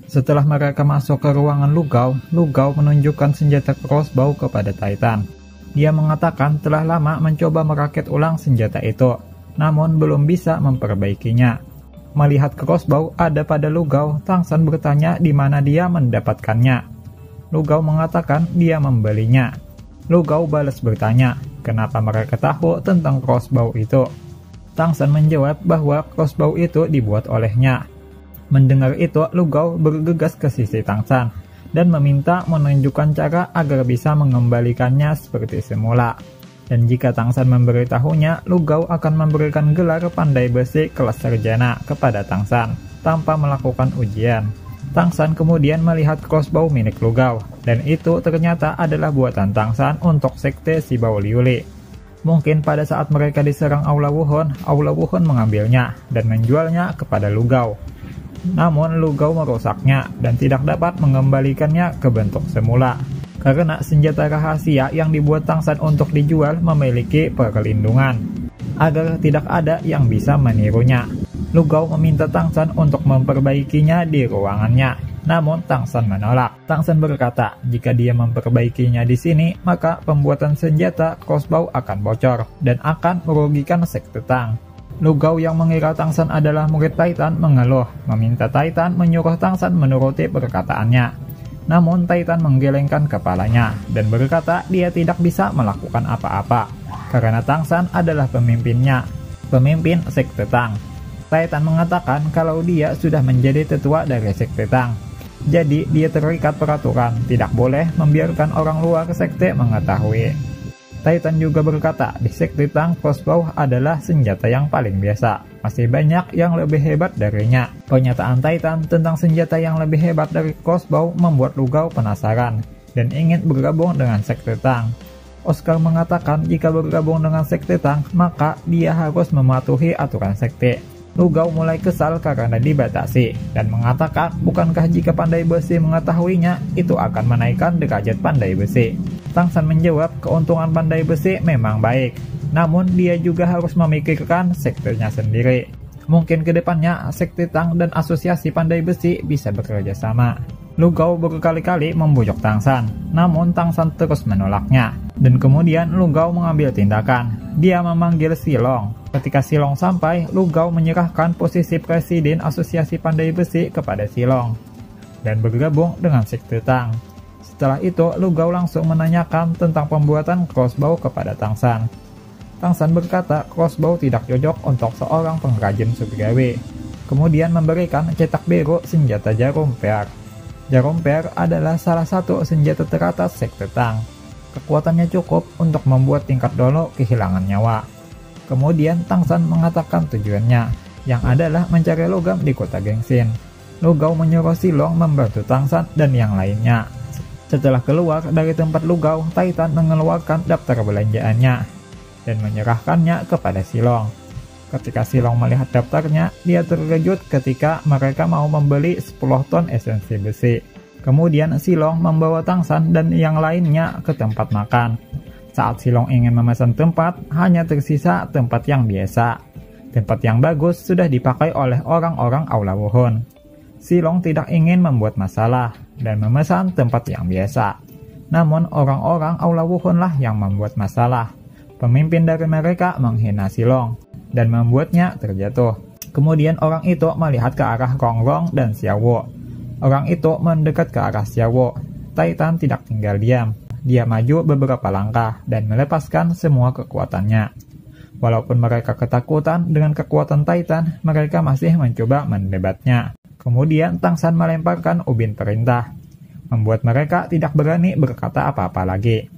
Setelah mereka masuk ke ruangan Lugao, Lugao menunjukkan senjata crossbow kepada Titan. Dia mengatakan telah lama mencoba merakit ulang senjata itu, namun belum bisa memperbaikinya. Melihat crossbow ada pada Lugao, Tangsan bertanya di mana dia mendapatkannya. Lugao mengatakan dia membelinya. Lugao balas bertanya, kenapa mereka tahu tentang crossbow itu. Tangsan menjawab bahwa crossbow itu dibuat olehnya. Mendengar itu, Lugao bergegas ke sisi Tangsan dan meminta menunjukkan cara agar bisa mengembalikannya seperti semula. Dan jika Tangsan memberitahunya, Lugao akan memberikan gelar pandai besi kelas sarjana kepada Tangsan tanpa melakukan ujian. Tangsan kemudian melihat crossbow milik Lugao, dan itu ternyata adalah buatan Tangsan untuk sekte Shibao Liuli. Mungkin pada saat mereka diserang Aula Wuhun mengambilnya dan menjualnya kepada Lugao. Namun Lugao merusaknya dan tidak dapat mengembalikannya ke bentuk semula. Karena senjata rahasia yang dibuat Tangsan untuk dijual memiliki perlindungan, agar tidak ada yang bisa menirunya. Lugao meminta Tangsan untuk memperbaikinya di ruangannya, namun Tangsan menolak. Tangsan berkata, jika dia memperbaikinya di sini, maka pembuatan senjata crossbow akan bocor dan akan merugikan sekte Tang. Lugao yang mengira Tangsan adalah murid Titan mengeluh, meminta Titan menyuruh Tangsan menuruti perkataannya. Namun Titan menggelengkan kepalanya dan berkata dia tidak bisa melakukan apa-apa karena Tangsan adalah pemimpinnya, pemimpin sekte Tang. Titan mengatakan kalau dia sudah menjadi tetua dari sekte Tang. Jadi dia terikat peraturan, tidak boleh membiarkan orang luar sekte mengetahui. Titan juga berkata di sekte Tang crossbow adalah senjata yang paling biasa. Masih banyak yang lebih hebat darinya. Pernyataan Titan tentang senjata yang lebih hebat dari crossbow membuat Lugao penasaran dan ingin bergabung dengan sekte Tang. Oscar mengatakan jika bergabung dengan sekte Tang, maka dia harus mematuhi aturan sekte. Lugao mulai kesal karena dibatasi dan mengatakan bukankah jika pandai besi mengetahuinya, itu akan menaikkan derajat pandai besi. Tangsan menjawab keuntungan pandai besi memang baik, namun dia juga harus memikirkan sektenya sendiri. Mungkin kedepannya sekte Tang dan asosiasi pandai besi bisa bekerja sama. Lugao berkali-kali membujuk Tangsan, namun Tangsan terus menolaknya. Dan kemudian Lugao mengambil tindakan. Dia memanggil Silong. Ketika Silong sampai, Lugao menyerahkan posisi presiden asosiasi pandai besi kepada Silong dan bergabung dengan sekte Tang. Setelah itu, Lugao langsung menanyakan tentang pembuatan crossbow kepada Tangsan. Tangsan berkata crossbow tidak cocok untuk seorang pengrajin surgawi. Kemudian memberikan cetak biru senjata jarum per. Jarum per adalah salah satu senjata teratas sekte Tang. Kekuatannya cukup untuk membuat tingkat dolo kehilangan nyawa. Kemudian Tangsan mengatakan tujuannya, yang adalah mencari logam di kota Gengsin. Lugao menyuruh Silong membantu Tangsan dan yang lainnya. Setelah keluar dari tempat Lugao, Titan mengeluarkan daftar belanjaannya dan menyerahkannya kepada Silong. Ketika Silong melihat daftarnya, dia terkejut ketika mereka mau membeli 10 ton esensi besi. Kemudian Silong membawa Tangsan dan yang lainnya ke tempat makan. Saat Silong ingin memesan tempat, hanya tersisa tempat yang biasa. Tempat yang bagus sudah dipakai oleh orang-orang Aula Wuhun. Silong tidak ingin membuat masalah dan memesan tempat yang biasa. Namun orang-orang Aula Wuhun lah yang membuat masalah. Pemimpin dari mereka menghina Silong dan membuatnya terjatuh. Kemudian orang itu melihat ke arah Rongrong dan Xiaowo. Orang itu mendekat ke arah Xiaowo. Titan tidak tinggal diam. Dia maju beberapa langkah dan melepaskan semua kekuatannya. Walaupun mereka ketakutan dengan kekuatan Titan, mereka masih mencoba mendebatnya. Kemudian Tangsan melemparkan ubin perintah, membuat mereka tidak berani berkata apa-apa lagi.